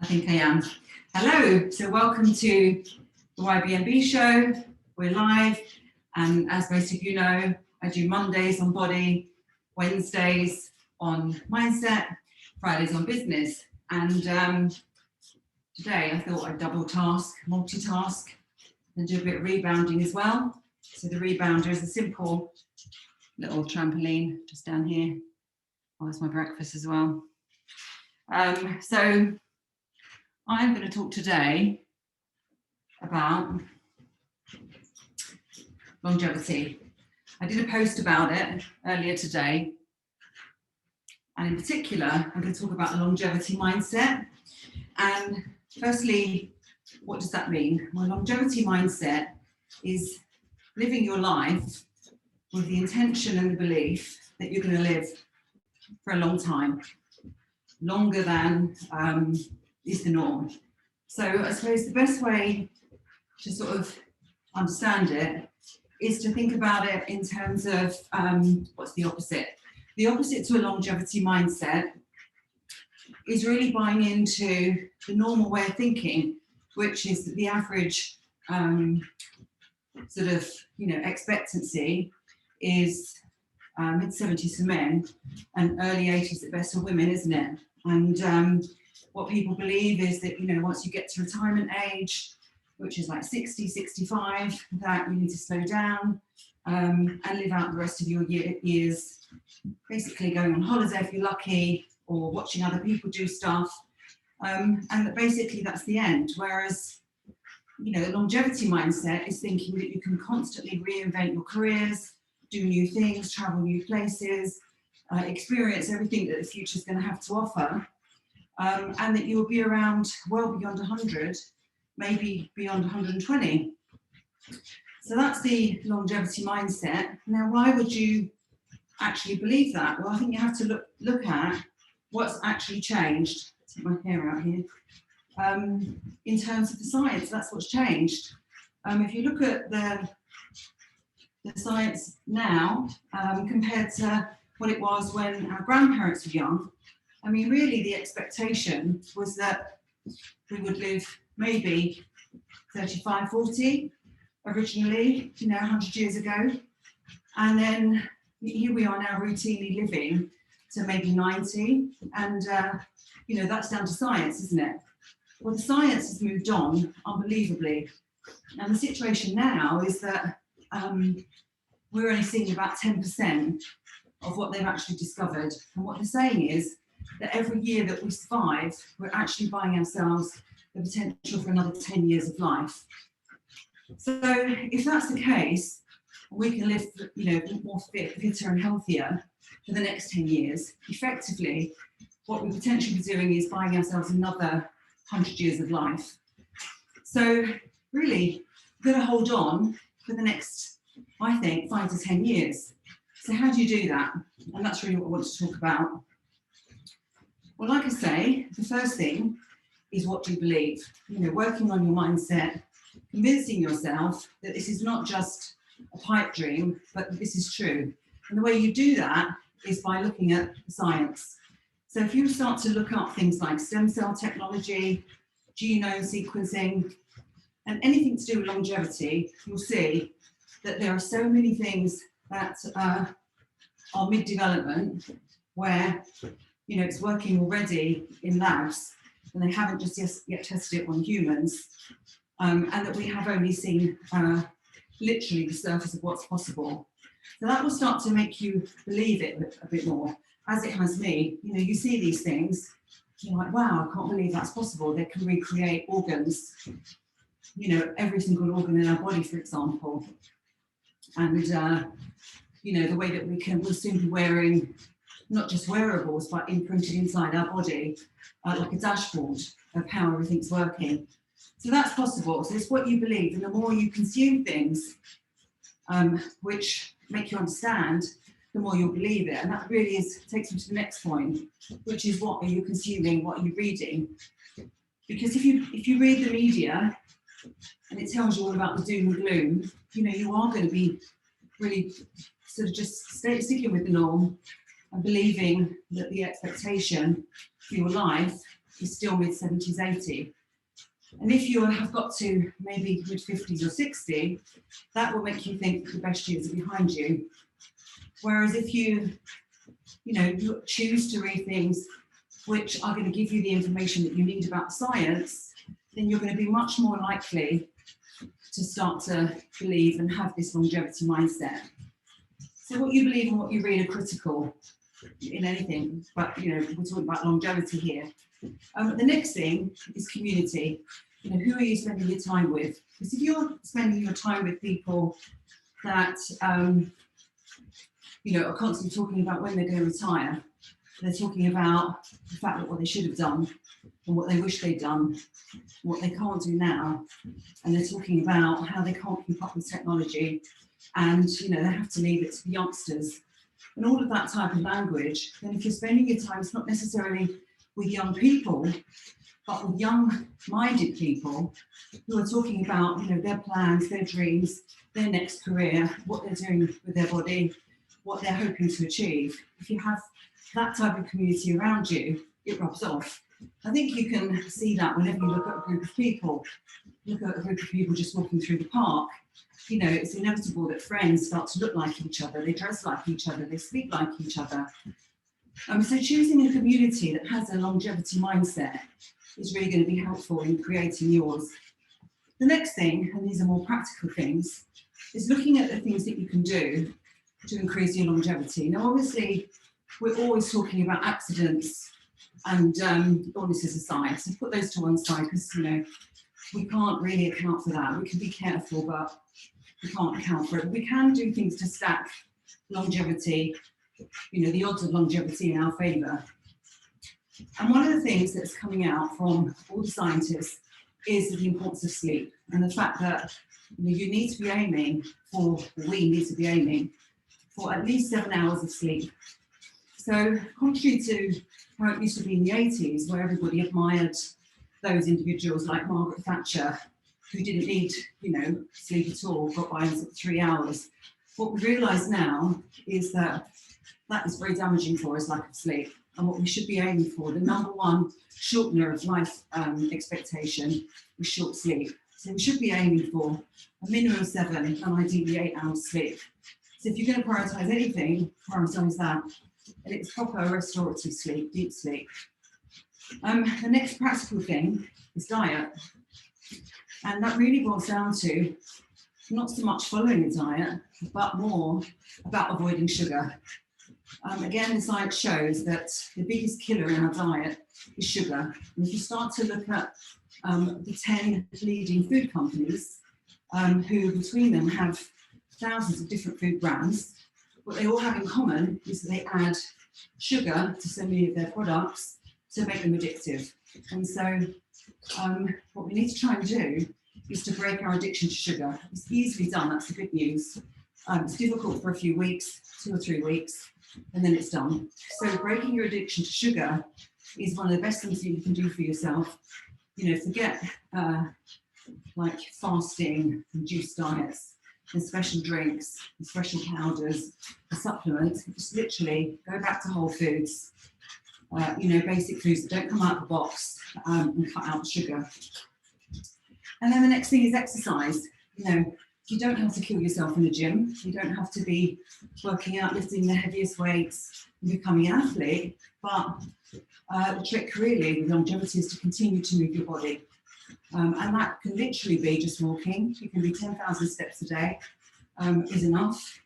think I am. Hello, so welcome to the YBNB show. We're live, and as most of you know, I do Mondays on body, Wednesdays on mindset, Fridays on business. And today I thought I'd multitask, and do a bit of rebounding as well. So the rebounder is a simple little trampoline just down here. Oh, it's my breakfast as well. So I'm going to talk today about longevity. I did a post about it earlier today, and in particular, I'm going to talk about the longevity mindset. And firstly, what does that mean? Well, longevity mindset is living your life with the intention and the belief that you're going to live for a long time, longer than is the norm. So I suppose the best way to sort of understand it is to think about it in terms of what's the opposite? The opposite to a longevity mindset is really buying into the normal way of thinking, which is that the average sort of, expectancy is mid-70s for men and early 80s at best for women, isn't it? And what people believe is that, once you get to retirement age, which is like 60, 65, that you need to slow down and live out the rest of your years, basically going on holiday if you're lucky, or watching other people do stuff. And that basically that's the end. Whereas, the longevity mindset is thinking that you can constantly reinvent your careers, do new things, travel new places, experience everything that the future is going to have to offer, and that you will be around well beyond 100, maybe beyond 120. So that's the longevity mindset. Now, why would you actually believe that? Well, I think you have to look at what's actually changed. Take my hair out here. In terms of the science, that's what's changed. If you look at the science now compared to what it was when our grandparents were young, I mean, really the expectation was that we would live maybe 35, 40 originally, 100 years ago. And then here we are now routinely living to maybe 90. And, that's down to science, isn't it? Well, the science has moved on unbelievably. And the situation now is that we're only seeing about 10% of what they've actually discovered. And what they're saying is that every year that we survive, we're actually buying ourselves the potential for another 10 years of life. So if that's the case, we can live, more fitter and healthier for the next 10 years. Effectively, what we potentially be doing is buying ourselves another 100 years of life. So really, we're going to hold on for the next, I think, 5 to 10 years. So how do you do that? And that's really what I want to talk about. Well, like I say, the first thing is what do you believe? Working on your mindset, convincing yourself that this is not just a pipe dream, but that this is true. And the way you do that is by looking at the science. So if you start to look up things like stem cell technology, genome sequencing, and anything to do with longevity, you'll see that there are so many things that are mid-development where, it's working already in labs and they haven't just yet tested it on humans, and that we have only seen literally the surface of what's possible. So that will start to make you believe it a bit more, as it has me. You see these things, you're like, wow, I can't believe that's possible. They can recreate organs, every single organ in our body, for example. And, the way that we'll soon be wearing not just wearables, but imprinted inside our body, like a dashboard of how everything's working. So that's possible. So it's what you believe. And the more you consume things which make you understand, the more you'll believe it. And that really takes me to the next point, which is what are you consuming, what are you reading? Because if you read the media and it tells you all about the doom and gloom, you are going to be really sort of just sticking with the norm and believing that the expectation for your life is still mid-70s, 80. And if you have got to maybe mid-50s or 60, that will make you think that the best years are behind you. Whereas if you choose to read things which are going to give you the information that you need about science, then you're going to be much more likely to start to believe and have this longevity mindset. So what you believe and what you read are critical in anything, but we're talking about longevity here. The next thing is community. Who are you spending your time with? Because if you're spending your time with people that are constantly talking about when they're going to retire, they're talking about the fact that what they should have done and what they wish they'd done, what they can't do now, and they're talking about how they can't keep up with technology, and they have to leave it to the youngsters, and all of that type of language, then if you're spending your time, it's not necessarily with young people, but with young-minded people who are talking about their plans, their dreams, their next career, what they're doing with their body, what they're hoping to achieve. If you have that type of community around you, it rubs off. I think you can see that whenever you look at a group of people, just walking through the park. It's inevitable that friends start to look like each other, they dress like each other, they speak like each other. So choosing a community that has a longevity mindset is really going to be helpful in creating yours. The next thing, and these are more practical things, is looking at the things that you can do to increase your longevity. Now, obviously, we're always talking about accidents and illnesses aside, so put those to one side because, we can't really account for that. We can be careful, but we can't account for it. We can do things to stack longevity, the odds of longevity in our favour. And one of the things that's coming out from all the scientists is the importance of sleep and the fact that you need to be aiming for, we need to be aiming for at least 7 hours of sleep. So contrary to how it used to be in the 80s, where everybody admired those individuals like Margaret Thatcher, who didn't need, sleep at all, got by in 3 hours. What we realise now is that is very damaging for us, lack of sleep. And what we should be aiming for, the number one shortener of life expectation is short sleep. So we should be aiming for a minimum of 7 and ideally 8 hours sleep. So if you're going to prioritise anything, prioritise that. And it's proper restorative sleep, deep sleep. The next practical thing is diet. And that really boils down to not so much following a diet, but more about avoiding sugar. Again, the science shows that the biggest killer in our diet is sugar. And if you start to look at the 10 leading food companies, who between them have thousands of different food brands, what they all have in common is that they add sugar to so many of their products to make them addictive. And so what we need to try and do is to break our addiction to sugar. It's easily done, that's the good news. It's difficult for a few weeks, 2 or 3 weeks, and then it's done. So breaking your addiction to sugar is one of the best things that you can do for yourself. Forget like fasting and juice diets and special drinks and special powders and supplements. Just literally go back to whole foods, basic foods that don't come out of the box, and cut out the sugar. And then the next thing is exercise. You don't have to kill yourself in the gym. You don't have to be working out, lifting the heaviest weights and becoming an athlete. But the trick really with longevity is to continue to move your body. And that can literally be just walking. It can be 10,000 steps a day is enough.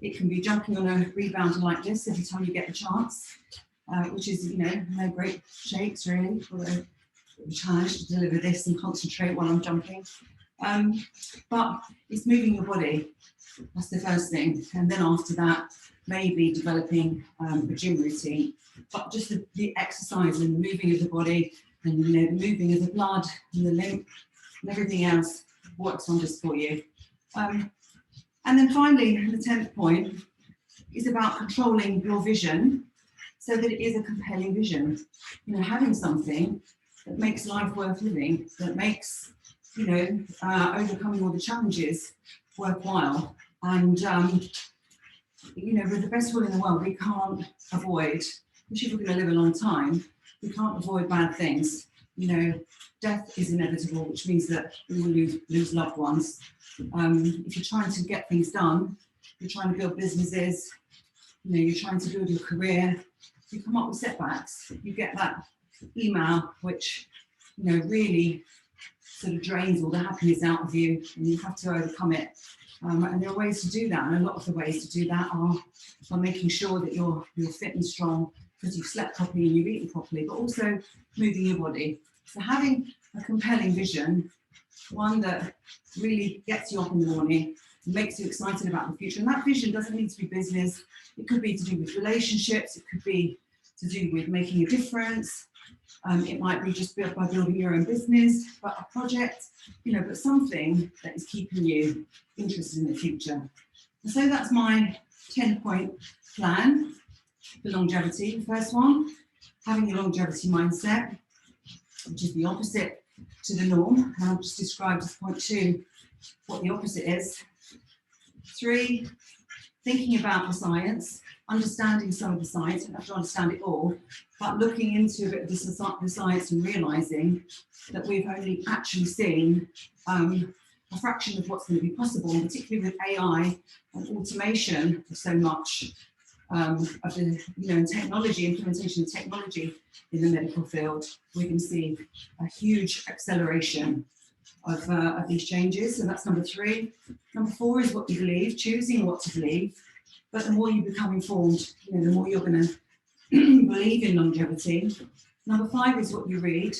It can be jumping on a rebounder like this every time you get a chance, which is, no great shakes really, although I'm challenged to deliver this and concentrate while I'm jumping. But it's moving your body. That's the first thing. And then after that, maybe developing a gym routine. But just the exercise and the moving of the body and the moving of the blood and the lymph and everything else works wonders for you. And then finally, the 10th point is about controlling your vision so that it is a compelling vision. Having something that makes life worth living, that makes, overcoming all the challenges worthwhile. And, with the best will in the world, we can't avoid, especially if we're going to live a long time, we can't avoid bad things. You know, death is inevitable, which means that we will lose loved ones. If you're trying to get things done, you're trying to build businesses, you know, you're trying to build your career, you come up with setbacks. You get that email which, you know, really sort of drains all the happiness out of you, and you have to overcome it. And there are ways to do that, and a lot of the ways to do that are by making sure that you're fit and strong because you've slept properly and you've eaten properly, but also moving your body. So having a compelling vision, one that really gets you up in the morning, makes you excited about the future. And that vision doesn't need to be business. It could be to do with relationships. It could be to do with making a difference. It might be just built by building your own business, but a project, you know, but something that is keeping you interested in the future. And so that's my 10-point plan for longevity. The first one, having a longevity mindset, which is the opposite to the norm. And I'll just describe as point 2 what the opposite is. 3, thinking about the science, understanding some of the science. You don't have to understand it all, but looking into a bit of the science and realising that we've only actually seen a fraction of what's going to be possible, and particularly with AI and automation of so much of the, you know, and technology, implementation of technology in the medical field, we can see a huge acceleration of these changes. So that's number 3. Number 4 is what you believe, choosing what to believe. But the more you become informed, you know, the more you're going to believe in longevity. Number 5 is what you read,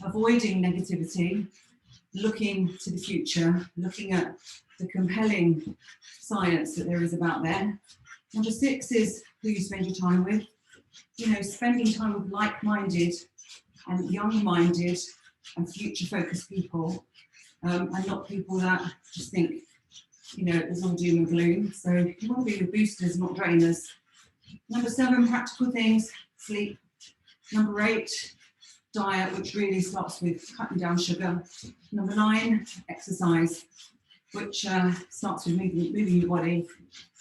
avoiding negativity, looking to the future, looking at the compelling science that there is about there. Number 6 is who you spend your time with. You know, spending time with like-minded and young-minded and future-focused people, and not people that just think, you know, it's all doom and gloom. So you want to be with boosters, not drainers. Number 7, practical things, sleep. Number 8, diet, which really starts with cutting down sugar. Number 9, exercise, which starts with moving your body.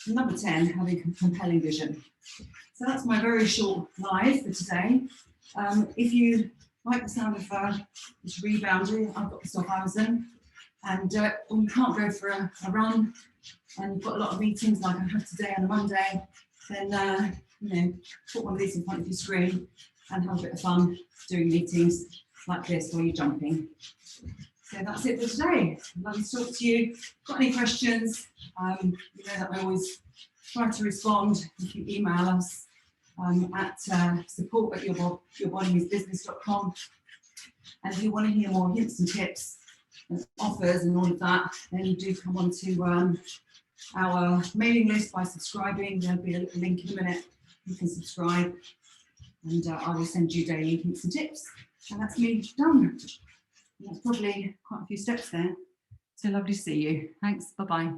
And number 10, having a compelling vision. So that's my very short live for today. If you like the sound of this rebounding, I've got the Stoffhausen, and when you can't go for a run and you've got a lot of meetings like I have today on a Monday, then you know, put one of these in front of your screen and have a bit of fun doing meetings like this while you're jumping. So that's it for today. Lovely to talk to you. Got any questions? You know that I always try to respond if you email us at support@yourbodyisbusiness.com. And if you want to hear more hints and tips and offers and all of that, then you do come on to our mailing list by subscribing. There'll be a little link in a minute. You can subscribe, and I will send you daily hints and tips. And that's me done. And that's probably quite a few steps there. So lovely to see you. Thanks. Bye-bye.